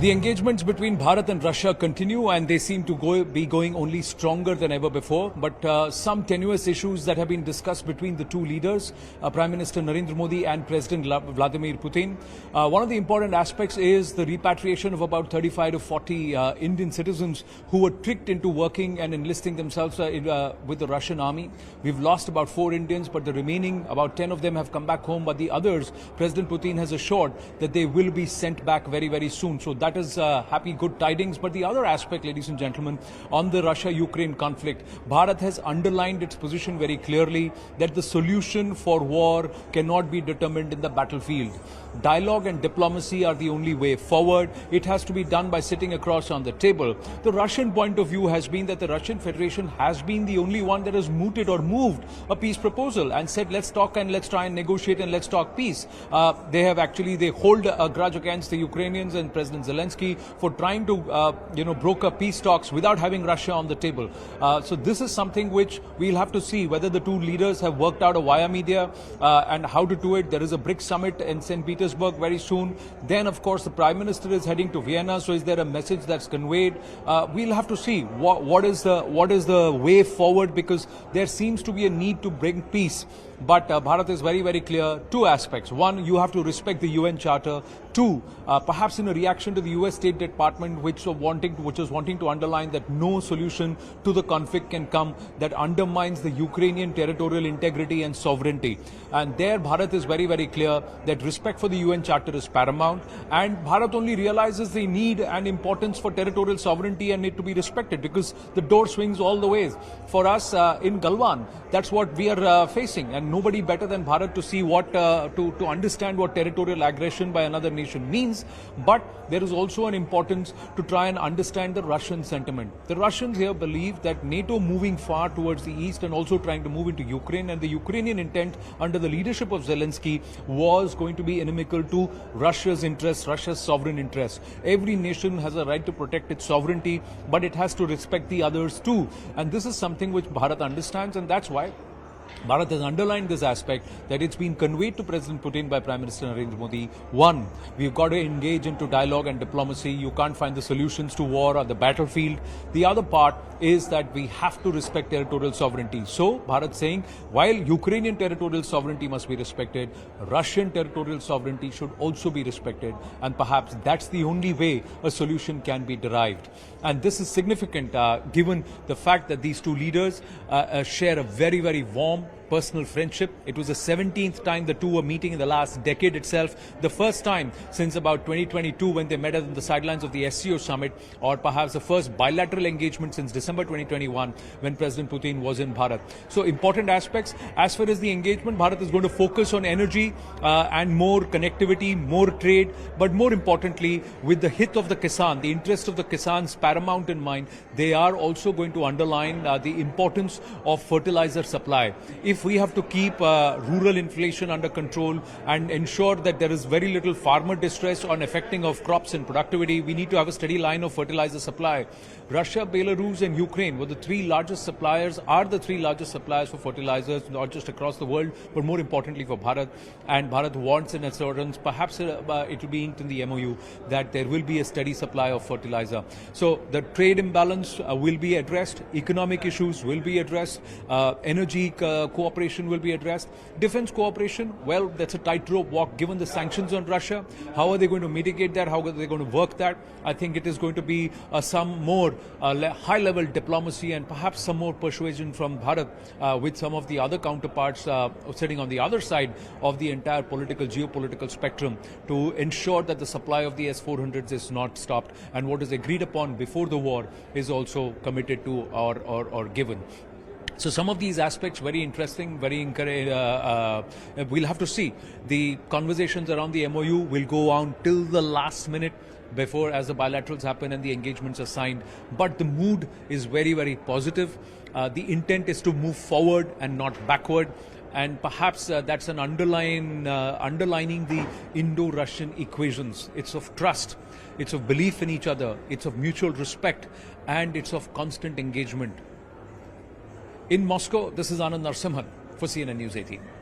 The engagements between Bharat and Russia continue, and they seem to be going only stronger than ever before. But some tenuous issues that have been discussed between the two leaders, Prime Minister Narendra Modi and President Vladimir Putin. One of the important aspects is the repatriation of about 35 to 40 Indian citizens who were tricked into working and enlisting themselves with the Russian army. We've lost about 4 Indians, but the remaining, about 10 of them have come back home. But the others, President Putin has assured that they will be sent back very, very soon. So that is happy, good tidings. But the other aspect, ladies and gentlemen, on the Russia-Ukraine conflict, Bharat has underlined its position very clearly that the solution for war cannot be determined in the battlefield. Dialogue and diplomacy are the only way forward. It has to be done by sitting across on the table. The Russian point of view has been that the Russian Federation has been the only one that has mooted or moved a peace proposal and said, let's talk and let's try and negotiate and let's talk peace. They hold a grudge against the Ukrainians and President Zelensky for trying to, broker peace talks without having Russia on the table. So this is something which we'll have to see whether the two leaders have worked out a via media and how to do it. There is a BRICS summit in St. Petersburg very soon. Then, of course, the Prime Minister is heading to Vienna. So is there a message that's conveyed? We'll have to see what is the way forward, because there seems to be a need to bring peace. But Bharat is very, very clear. 2 aspects. 1, you have to respect the UN Charter. 2, perhaps in a reaction to the US State Department, which was wanting to underline that no solution to the conflict can come that undermines the Ukrainian territorial integrity and sovereignty. And there Bharat is very, very clear that respect for the UN Charter is paramount. And Bharat only realizes the need and importance for territorial sovereignty and it to be respected, because the door swings all the ways. For us in Galwan, that's what we are facing. And nobody better than Bharat to see to understand what territorial aggression by another nation means. But there is also an importance to try and understand the Russian sentiment. The Russians here believe that NATO moving far towards the east and also trying to move into Ukraine, and the Ukrainian intent under the leadership of Zelensky was going to be inimical to Russia's interests, Russia's sovereign interests. Every nation has a right to protect its sovereignty, but it has to respect the others too. And this is something which Bharat understands, and that's why Bharat has underlined this aspect, that it's been conveyed to President Putin by Prime Minister Narendra Modi. 1, we've got to engage into dialogue and diplomacy. You can't find the solutions to war on the battlefield. The other part is that we have to respect territorial sovereignty. So Bharat saying, while Ukrainian territorial sovereignty must be respected, Russian territorial sovereignty should also be respected. And perhaps that's the only way a solution can be derived. And this is significant given the fact that these two leaders share a very, very warm personal friendship. It was the 17th time the two were meeting in the last decade itself. The first time since about 2022 when they met on the sidelines of the SCO summit, or perhaps the first bilateral engagement since December 2021 when President Putin was in Bharat. So important aspects. As far as the engagement, Bharat is going to focus on energy and more connectivity, more trade, but more importantly, with the hit of the Kisan, the interest of the Kisans paramount in mind, they are also going to underline the importance of fertilizer supply. If we have to keep rural inflation under control and ensure that there is very little farmer distress on affecting of crops and productivity, we need to have a steady line of fertilizer supply. Russia, Belarus and Ukraine are the 3 largest suppliers for fertilizers, not just across the world, but more importantly for Bharat. And Bharat wants an assurance, perhaps it will be in the MOU, that there will be a steady supply of fertilizer. So the trade imbalance will be addressed, economic issues will be addressed, energy cooperation will be addressed. Defense cooperation, well, that's a tightrope walk given the sanctions on Russia. How are they going to mitigate that? How are they going to work that? I think it is going to be some more high-level diplomacy and perhaps some more persuasion from Bharat with some of the other counterparts sitting on the other side of the entire geopolitical spectrum to ensure that the supply of the S-400s is not stopped, and what is agreed upon before the war is also committed to or given. So some of these aspects very interesting, very encouraging. We'll have to see. The conversations around the MOU will go on till the last minute before, as the bilaterals happen and the engagements are signed. But the mood is very, very positive. The intent is to move forward and not backward. And perhaps that's an underlining the Indo-Russian equations. It's of trust, it's of belief in each other, it's of mutual respect, and it's of constant engagement. In Moscow, this is Anand Narsimhan for CNN News 18.